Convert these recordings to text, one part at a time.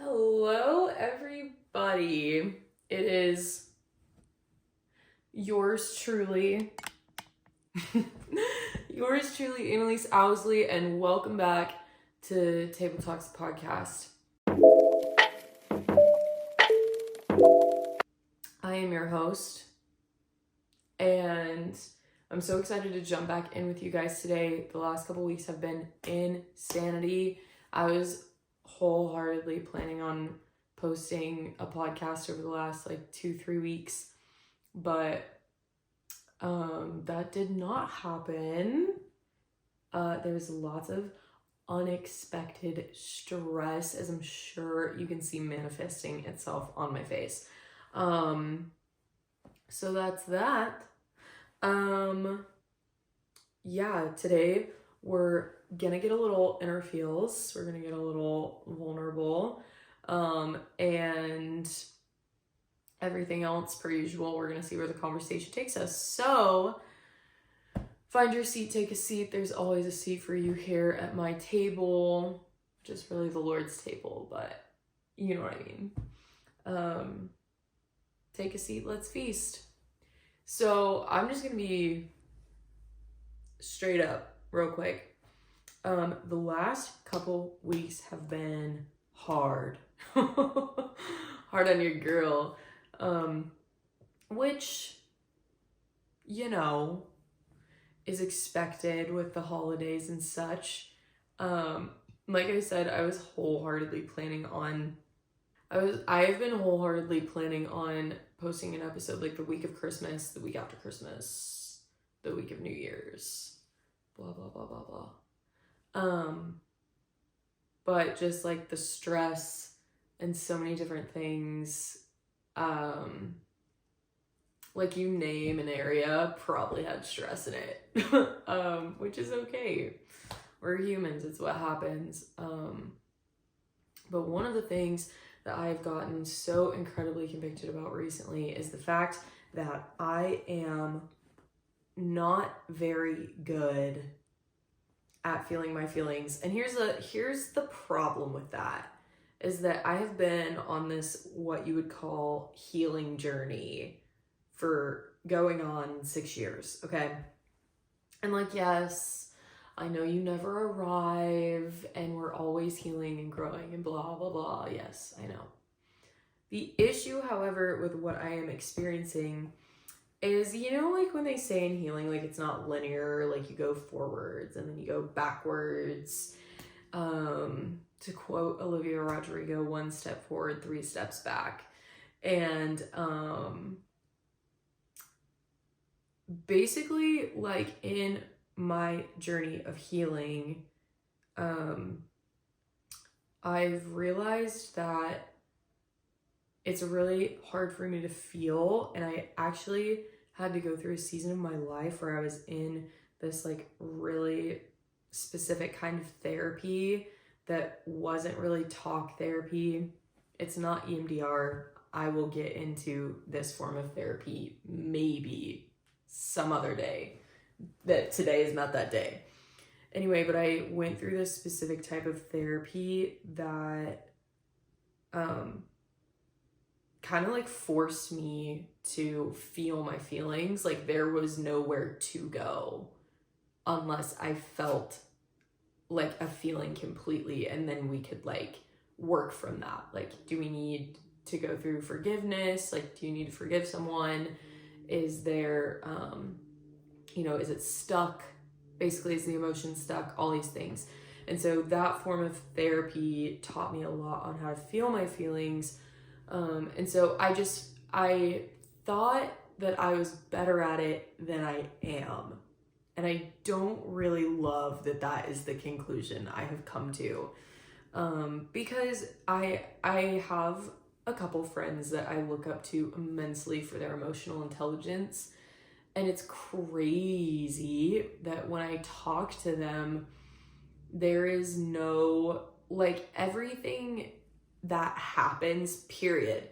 Hello, everybody. It is yours truly, Annalise Owsley, and welcome back to Table Talks Podcast. I am your host, and I'm so excited to jump back in with you guys today. The last couple weeks have been insanity. I was wholeheartedly planning on posting a podcast over the last 2-3 weeks, but that did not happen. There was lots of unexpected stress, as I'm sure you can see manifesting itself on my face. So that's that. Today we're gonna get a little inner feels. We're gonna get a little vulnerable. And everything else per usual, we're gonna see where the conversation takes us. So find your seat, take a seat. There's always a seat for you here at my table, which is really the Lord's table, but you know what I mean. Take a seat, let's feast. So I'm just gonna be straight up real quick. The last couple weeks have been hard. Hard on your girl. Which, is expected with the holidays and such. Like I said, I have been wholeheartedly planning on posting an episode the week of Christmas, the week after Christmas, the week of New Year's, blah, blah, blah, blah, blah. But just the stress and so many different things, you name an area, probably had stress in it, which is okay. We're humans, it's what happens. But one of the things that I've gotten so incredibly convicted about recently is the fact that I am not very good at feeling my feelings. And here's the problem with that, is that I have been on this, what you would call, healing journey for going on 6 years, okay? And yes, I know you never arrive and we're always healing and growing and blah, blah, blah. Yes, I know. The issue, however, with what I am experiencing is, when they say in healing, it's not linear, you go forwards and then you go backwards. To quote Olivia Rodrigo, 1 step forward, 3 steps back. And basically, in my journey of healing, I've realized that it's really hard for me to feel, and I actually had to go through a season of my life where I was in this really specific kind of therapy that wasn't really talk therapy. It's not EMDR. I will get into this form of therapy maybe some other day. That today is not that day. Anyway, but I went through this specific type of therapy that kind of forced me to feel my feelings. There was nowhere to go unless I felt a feeling completely, and then we could work from that. Do we need to go through forgiveness? Do you need to forgive someone? Is there is it stuck? Basically, is the emotion stuck? All these things. And so that form of therapy taught me a lot on how to feel my feelings. And so I thought that I was better at it than I am. And I don't really love that is the conclusion I have come to. Because I have a couple friends that I look up to immensely for their emotional intelligence. And it's crazy that when I talk to them, there is no, everything that happens, period.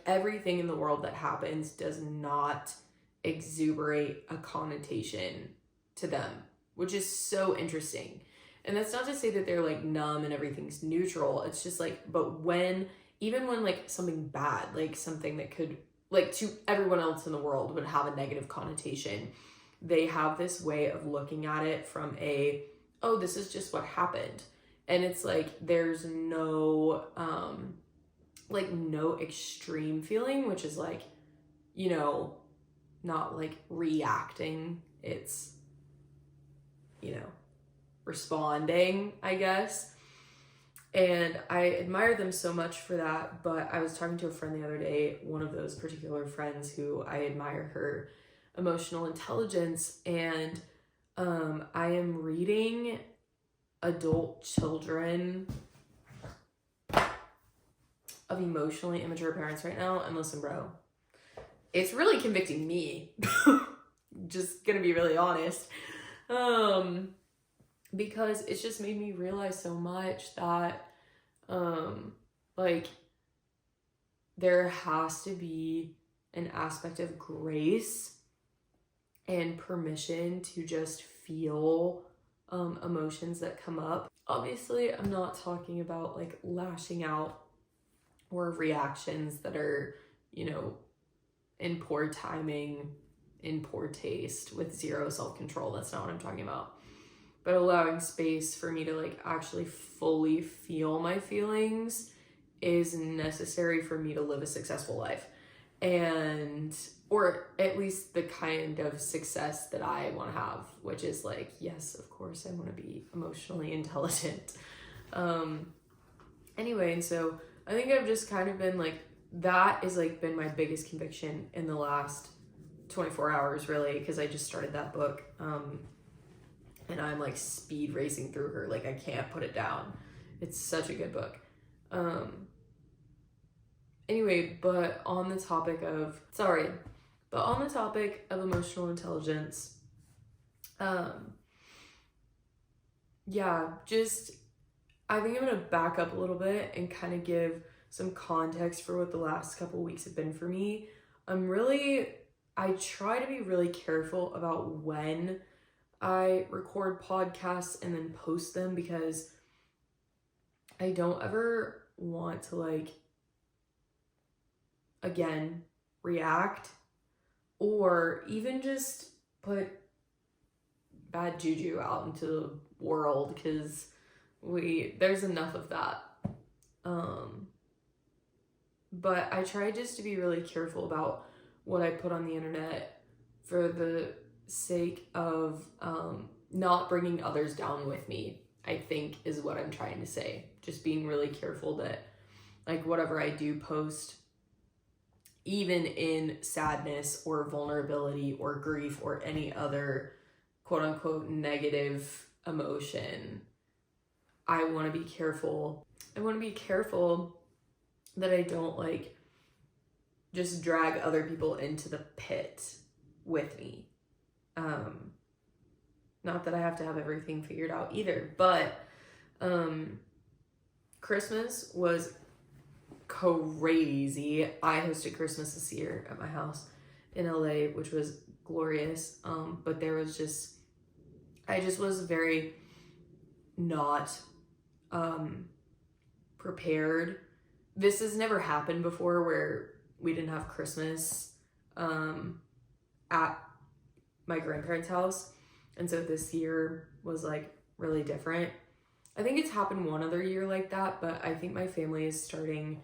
Everything in the world that happens does not exuberate a connotation to them, which is so interesting. And that's not to say that they're like numb and everything's neutral. It's just like, but even when like something bad, like something that could, like to everyone else in the world would have a negative connotation, they have this way of looking at it from oh, this is just what happened. And it's like, there's no, no extreme feeling, which is like, not like reacting. It's, responding, I guess. And I admire them so much for that. But I was talking to a friend the other day, one of those particular friends who I admire her emotional intelligence. And I am reading Adult Children of Emotionally Immature Parents right now. And listen, bro, it's really convicting me. Just gonna be really honest. Because it's just made me realize so much that there has to be an aspect of grace and permission to just feel emotions that come up. Obviously, I'm not talking about like lashing out or reactions that are, in poor timing, in poor taste, with zero self-control. That's not what I'm talking about. But allowing space for me to like actually fully feel my feelings is necessary for me to live a successful life. Or at least the kind of success that I want to have, which is like, yes, of course, I want to be emotionally intelligent. Anyway, and so I think I've just kind of been like, that is like been my biggest conviction in the last 24 hours, really, because I just started that book. And I'm like speed racing through her. Like I can't put it down. It's such a good book. Anyway, but on the topic of emotional intelligence, I think I'm gonna back up a little bit and kind of give some context for what the last couple weeks have been for me. I try to be really careful about when I record podcasts and then post them, because I don't ever want to like, again, react or even just put bad juju out into the world, because there's enough of that. But I try just to be really careful about what I put on the internet for the sake of not bringing others down with me, I think is what I'm trying to say. Just being really careful that like whatever I do post, even in sadness or vulnerability or grief or any other quote unquote negative emotion, I want to be careful. I want to be careful that I don't like just drag other people into the pit with me. Not that I have to have everything figured out either, but Christmas was crazy. I hosted Christmas this year at my house in LA, which was glorious. But I just was very not prepared. This has never happened before where we didn't have Christmas at my grandparents' house. And so this year was like really different. I think it's happened one other year like that, but I think my family is starting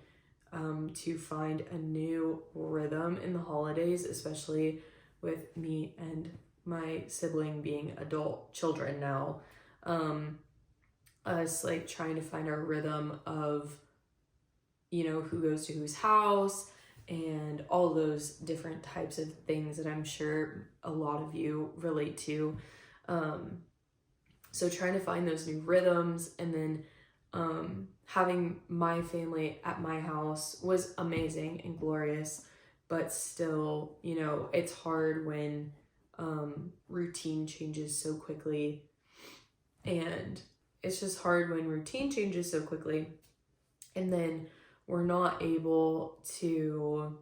to find a new rhythm in the holidays, especially with me and my sibling being adult children now. Us like trying to find our rhythm of, who goes to whose house and all those different types of things that I'm sure a lot of you relate to. So trying to find those new rhythms, and then having my family at my house was amazing and glorious, but still, it's hard when routine changes so quickly. And it's just hard when routine changes so quickly, and then we're not able to,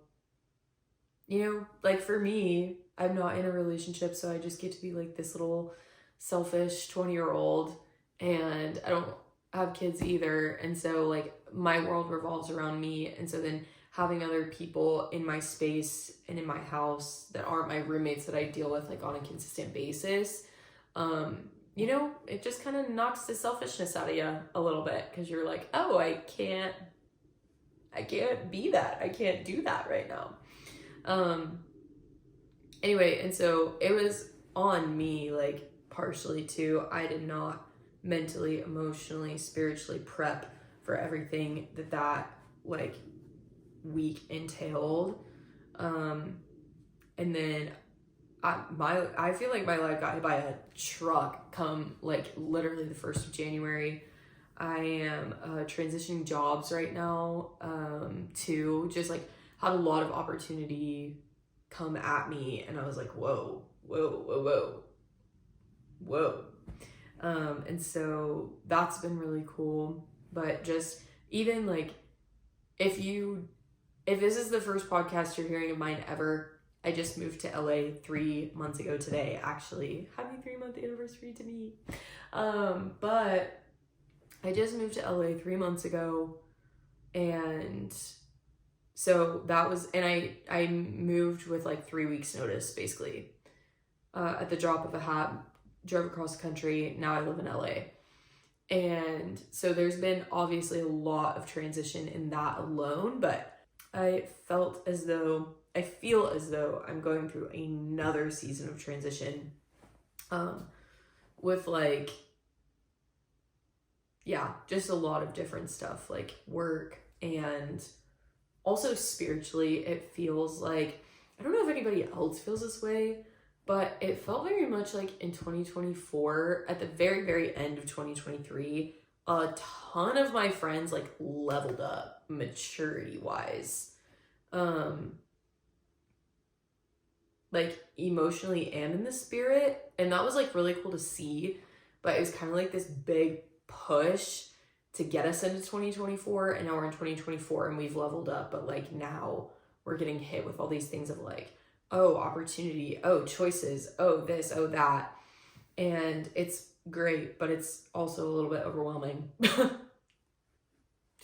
like for me, I'm not in a relationship, so I just get to be like this little selfish 20-year-old and I don't have kids either. And so like my world revolves around me. And so then having other people in my space and in my house that aren't my roommates that I deal with like on a consistent basis, you know, it just kind of knocks the selfishness out of you a little bit, because you're like, oh, I can't be that. I can't do that right now. Anyway, and so it was on me, like, partially too. I did not mentally, emotionally, spiritually prep for everything that like week entailed. And then I feel like my life got hit by a truck come like literally the 1st of January. I am transitioning jobs right now, too. Just like had a lot of opportunity come at me, and I was like, whoa. And so that's been really cool. But just even like, if this is the first podcast you're hearing of mine ever, I just moved to LA 3 months ago today, actually. Happy 3-month anniversary to me. But I just moved to LA 3 months ago, and so that was, and I moved with like 3 weeks notice, basically. At the drop of a hat, drove across the country. Now I live in LA. And so there's been obviously a lot of transition in that alone, but I feel as though I'm going through another season of transition, with like, yeah, just a lot of different stuff, like work, and also spiritually. It feels like, I don't know if anybody else feels this way, but it felt very much like in 2024, at the very, very end of 2023, a ton of my friends like leveled up maturity wise, like emotionally and in the spirit. And that was like really cool to see, but it was kind of like this big push to get us into 2024, and now we're in 2024 and we've leveled up, but like now we're getting hit with all these things of like, oh, opportunity, oh, choices, oh, this, oh, that. And it's great, but it's also a little bit overwhelming. Just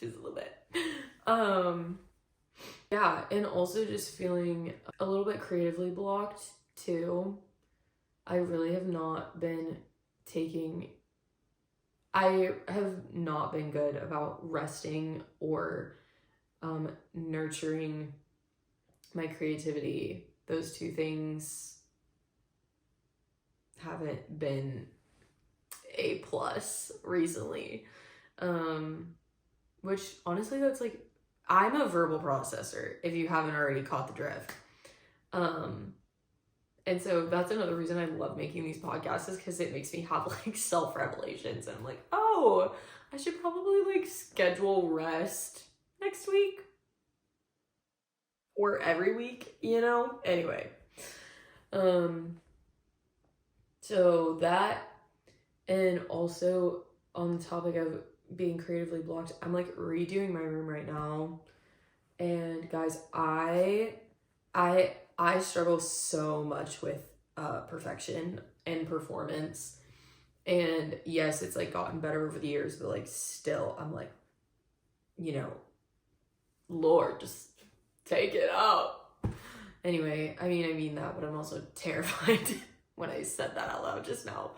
a little bit. Yeah, and also just feeling a little bit creatively blocked too. I really have not been I have not been good about resting or nurturing my creativity. Those two things haven't been A+ recently. Which honestly, that's like, I'm a verbal processor, if you haven't already caught the drift. And so that's another reason I love making these podcasts, is because it makes me have like self-revelations, and I'm like, oh, I should probably like schedule rest next week or every week, you know? Anyway, so that, and also on the topic of being creatively blocked, I'm like redoing my room right now, and guys, I struggle so much with perfection and performance, and yes, it's like gotten better over the years, but like still I'm like, you know, Lord, just take it out. Anyway, I mean that, but I'm also terrified when I said that out loud just now.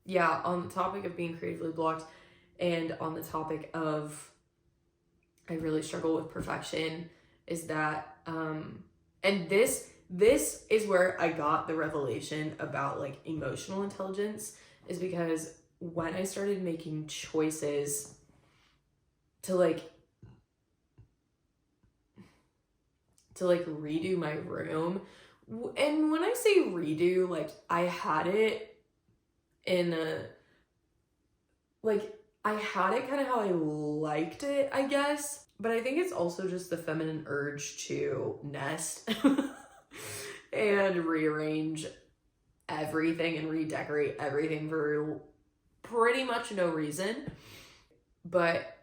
Yeah, on the topic of being creatively blocked, and on the topic of I really struggle with perfection, is that and this is where I got the revelation about like emotional intelligence, is because when I started making choices to like redo my room, and when I say redo, like I had it in a, like I had it kind of how I liked it, I guess. But I think it's also just the feminine urge to nest and rearrange everything and redecorate everything for pretty much no reason. But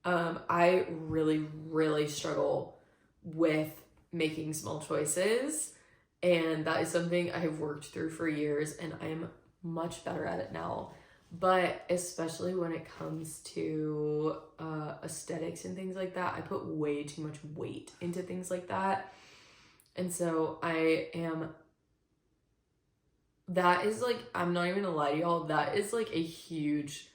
I really, really struggle with making small choices. And that is something I have worked through for years, and I am much better at it now. But especially when it comes to aesthetics and things like that, I put way too much weight into things like that. And so that is like, I'm not even gonna lie to y'all, that is like a huge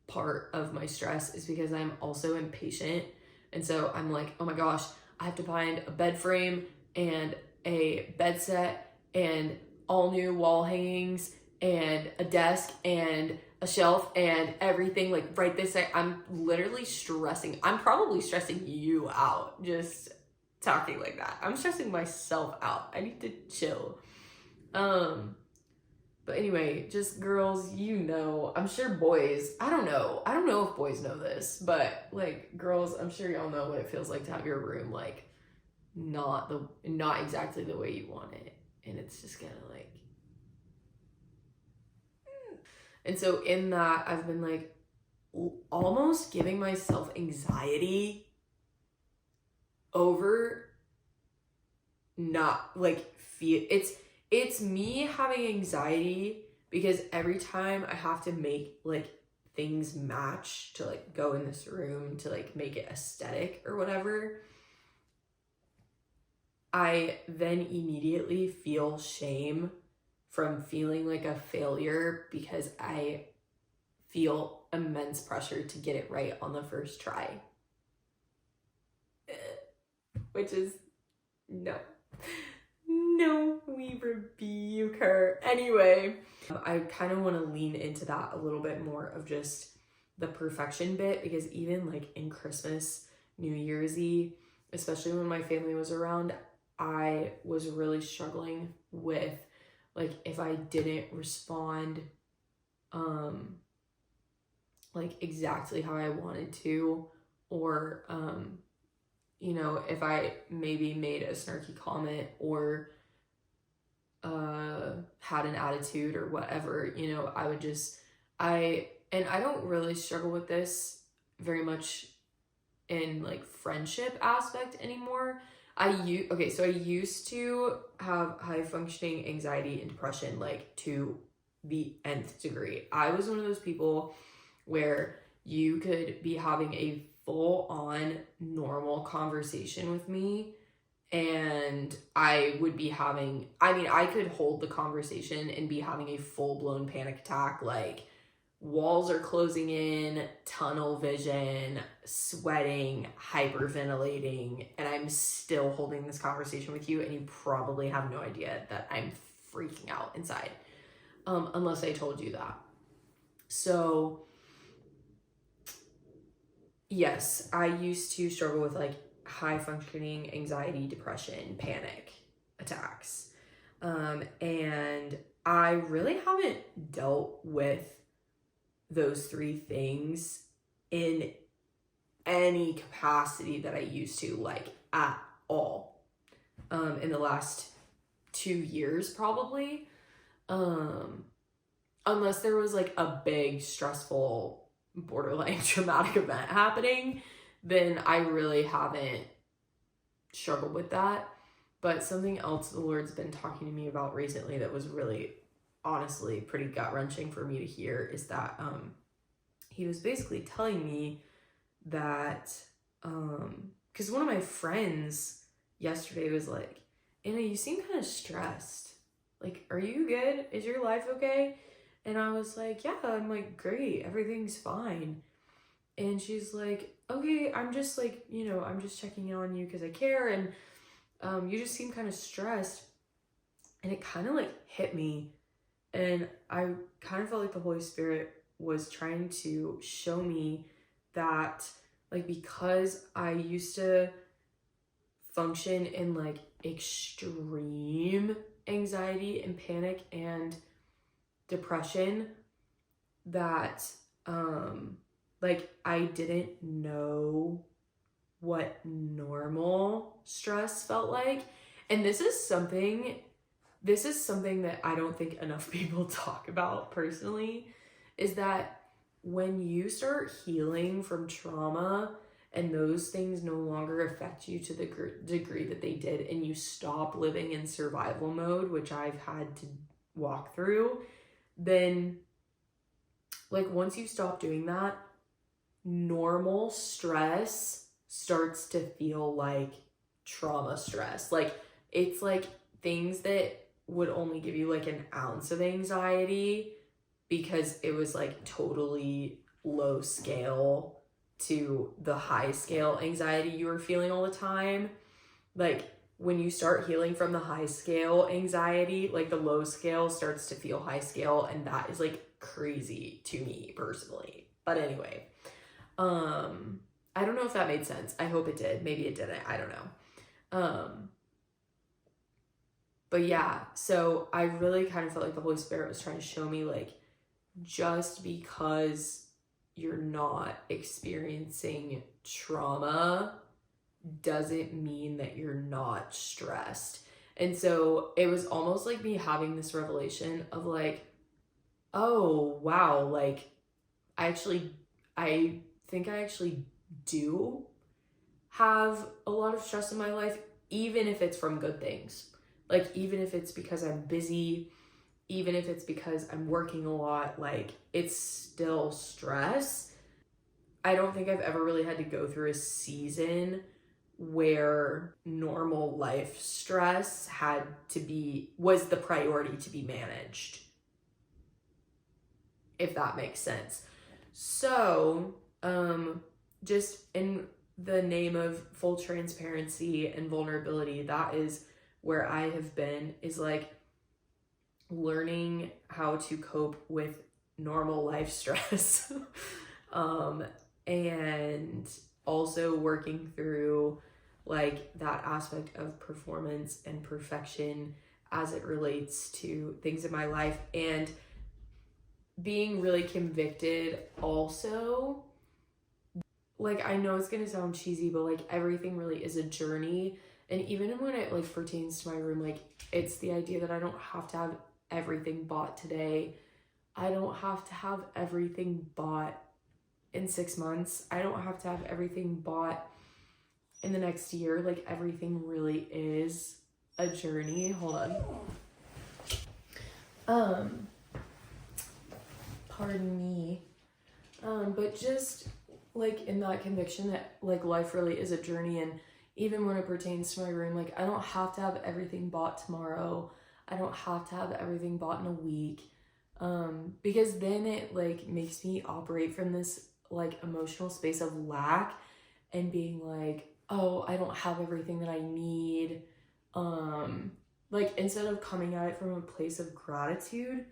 part of my stress, is because I'm also impatient. And so I'm like, oh my gosh, I have to find a bed frame and a bed set and all new wall hangings and a desk and a shelf and everything like right this second. I'm literally stressing. I'm probably stressing you out just talking like that. I'm stressing myself out. I need to chill. But anyway, just girls, you know, I'm sure boys, I don't know if boys know this, but like girls, I'm sure y'all know what it feels like to have your room like not exactly the way you want it, and it's just kind of like, and so in that I've been like almost giving myself anxiety over not like feel it's me having anxiety because every time I have to make like things match to like go in this room to like make it aesthetic or whatever, I then immediately feel shame from feeling like a failure because I feel immense pressure to get it right on the first try. Which is no, we rebuke her. Anyway, I kind of want to lean into that a little bit more of just the perfection bit, because even like in Christmas, New Year's Eve, especially when my family was around, I was really struggling with like if I didn't respond like exactly how I wanted to, or you know, if I maybe made a snarky comment or had an attitude or whatever, you know, I would just, I don't really struggle with this very much in like friendship aspect anymore. So I used to have high functioning anxiety and depression like to the nth degree. I was one of those people where you could be having a full on normal conversation with me and I would be having, I mean, I could hold the conversation and be having a full blown panic attack, like walls are closing in, tunnel vision, sweating, hyperventilating, and I'm still holding this conversation with you, and you probably have no idea that I'm freaking out inside, unless I told you that. So yes, I used to struggle with like high functioning anxiety, depression, panic attacks. And I really haven't dealt with those three things in any capacity that I used to, like at all, in the last 2 years probably, unless there was like a big stressful borderline traumatic event happening, then I really haven't struggled with that. But something else the Lord's been talking to me about recently that was really honestly pretty gut-wrenching for me to hear is that he was basically telling me that because one of my friends yesterday was like, Anna, you seem kind of stressed. Like, are you good? Is your life okay? And I was like, yeah, I'm like, great, everything's fine. And she's like, okay, I'm just like, you know, I'm just checking in on you because I care, and you just seem kind of stressed. And it kind of like hit me, and I kind of felt like the Holy Spirit was trying to show me that, like, because I used to function in like extreme anxiety and panic and depression, that like I didn't know what normal stress felt like. And this is something that I don't think enough people talk about personally, is that when you start healing from trauma and those things no longer affect you to the degree that they did, and you stop living in survival mode, which I've had to walk through, then like once you stop doing that, normal stress starts to feel like trauma stress. Like it's like things that would only give you like an ounce of anxiety because it was like totally low scale to the high scale anxiety you were feeling all the time. Like when you start healing from the high scale anxiety, like the low scale starts to feel high scale, and that is like crazy to me personally. But anyway, I don't know if that made sense. I hope it did. Maybe it didn't. I don't know. But yeah, so I really kind of felt like the Holy Spirit was trying to show me, like, just because you're not experiencing trauma doesn't mean that you're not stressed. And so it was almost like me having this revelation of like, oh, wow, like I think I actually do have a lot of stress in my life, even if it's from good things. Like, even if it's because I'm busy, even if it's because I'm working a lot, like, it's still stress. I don't think I've ever really had to go through a season where normal life stress was the priority to be managed, if that makes sense. So, just in the name of full transparency and vulnerability, that is where I have been, is like learning how to cope with normal life stress. And also working through like that aspect of performance and perfection as it relates to things in my life, and being really convicted also. Like, I know it's gonna sound cheesy, but like everything really is a journey. And even when it like pertains to my room, like it's the idea that I don't have to have everything bought today. I don't have to have everything bought in 6 months. I don't have to have everything bought in the next year. Like, everything really is a journey. Hold on. Pardon me. But just like in that conviction that like life really is a journey, and even when it pertains to my room, like I don't have to have everything bought tomorrow. I don't have to have everything bought in a week. Because then it like makes me operate from this like emotional space of lack and being like, oh, I don't have everything that I need. Like instead of coming at it from a place of gratitude,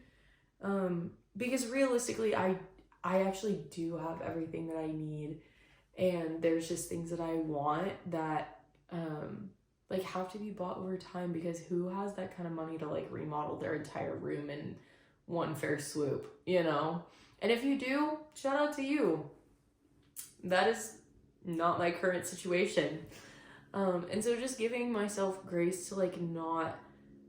because realistically I actually do have everything that I need, and there's just things that I want that like have to be bought over time, because who has that kind of money to like remodel their entire room in one fair swoop, you know? And if you do, shout out to you. That is not my current situation. And so just giving myself grace to like not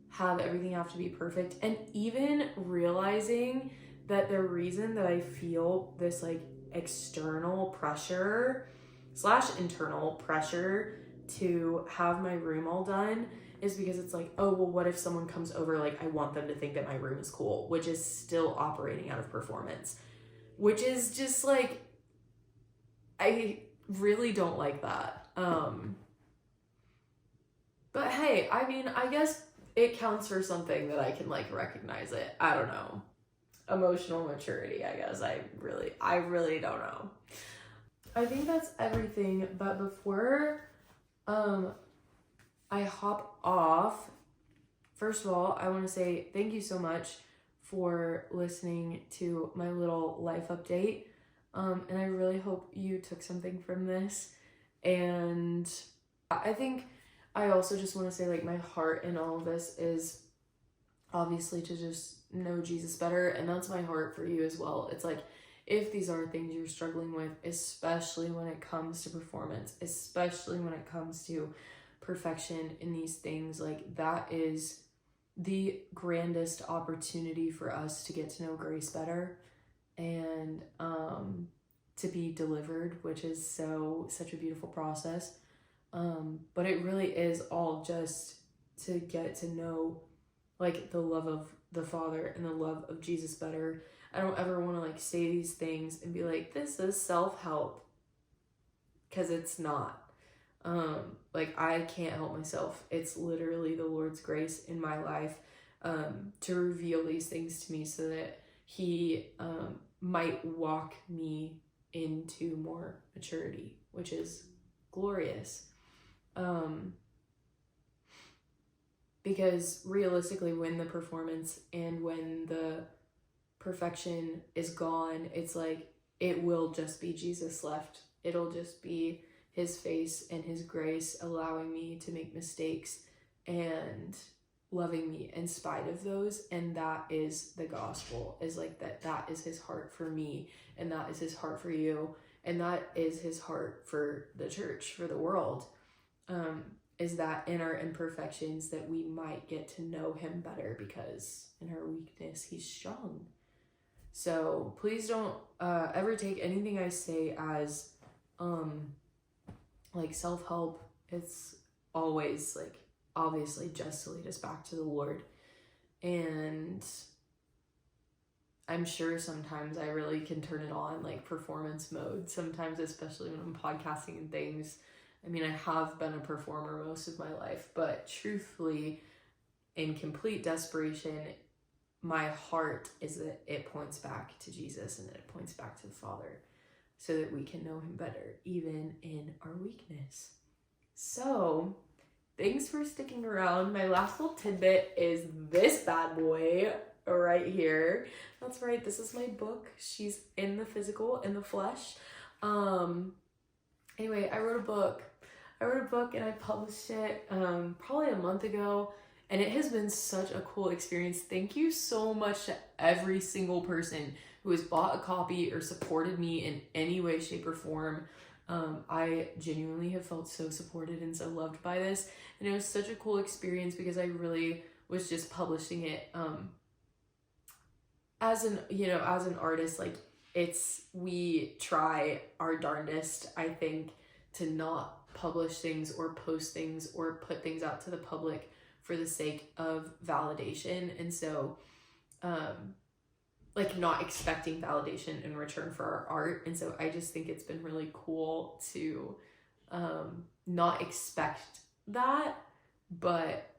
have everything have to be perfect, and even realizing that the reason that I feel this like external pressure / internal pressure to have my room all done is because it's like, oh, well, what if someone comes over? Like, I want them to think that my room is cool, which is still operating out of performance, which is just like, I really don't like that. But hey, I mean, I guess it counts for something that I can like recognize it. I don't know. Emotional maturity, I guess. I really don't know. I think that's everything. But before I hop off, first of all, I want to say thank you so much for listening to my little life update. And I really hope you took something from this. And I think I also just want to say, like, my heart in all of this is obviously to just know Jesus better. And that's my heart for you as well. It's like, if these are things you're struggling with, especially when it comes to performance, especially when it comes to perfection in these things, like, that is the grandest opportunity for us to get to know grace better, and to be delivered, which is such a beautiful process. But it really is all just to get to know like the love of the Father and the love of Jesus better. I don't ever want to like say these things and be like, this is self-help, because it's not. Like I can't help myself. It's literally the Lord's grace in my life to reveal these things to me so that he might walk me into more maturity, which is glorious. Because realistically, when the performance and when the perfection is gone, it's like it will just be Jesus left. It'll just be his face and his grace allowing me to make mistakes and loving me in spite of those. And that is the gospel, is like that is his heart for me, and that is his heart for you, and that is his heart for the church, for the world. Is that in our imperfections that we might get to know him better, because in our weakness he's strong. So please don't ever take anything I say as like self-help. It's always like obviously just to lead us back to the Lord. And I'm sure sometimes I really can turn it on like performance mode sometimes, especially when I'm podcasting and things. I mean, I have been a performer most of my life, but truthfully, in complete desperation, my heart is that it points back to Jesus and that it points back to the Father so that we can know him better, even in our weakness. So, thanks for sticking around. My last little tidbit is this bad boy right here. That's right, this is my book. She's in the physical, in the flesh. Anyway, I wrote a book and I published it probably a month ago, and it has been such a cool experience. Thank you so much to every single person who has bought a copy or supported me in any way, shape, or form. I genuinely have felt so supported and so loved by this, and it was such a cool experience because I really was just publishing it as an artist. Like we try our darndest, I think, to not publish things or post things or put things out to the public for the sake of validation. And so like not expecting validation in return for our art. And so I just think it's been really cool to not expect that, but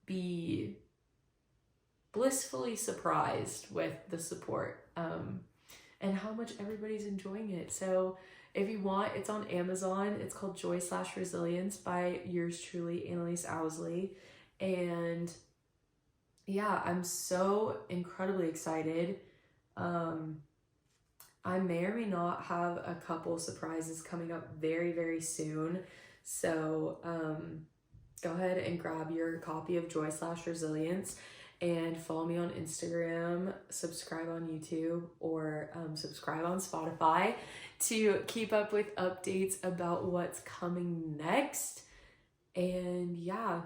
be blissfully surprised with the support and how much everybody's enjoying it. So if you want, it's on Amazon. It's called Joy/Resilience by yours truly, Annalise Owsley. And yeah, I'm so incredibly excited. I may or may not have a couple surprises coming up very, very soon. So go ahead and grab your copy of Joy/Resilience and follow me on Instagram, subscribe on YouTube, or subscribe on Spotify to keep up with updates about what's coming next. And yeah,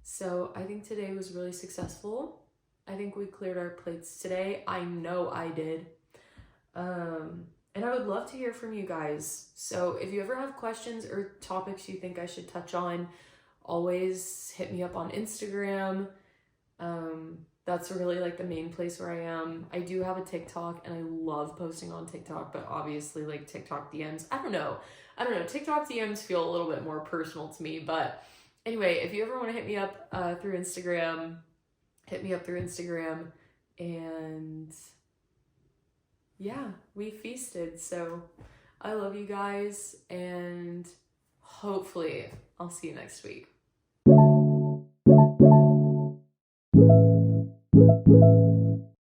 so I think today was really successful. I think we cleared our plates today. I know I did. And I would love to hear from you guys. So if you ever have questions or topics you think I should touch on, always hit me up on Instagram. That's really like the main place where I am. I do have a TikTok and I love posting on TikTok, but obviously like TikTok DMs, I don't know. TikTok DMs feel a little bit more personal to me, but anyway, if you ever want to hit me up through Instagram, hit me up through Instagram. And yeah, we feasted. So I love you guys, and hopefully I'll see you next week.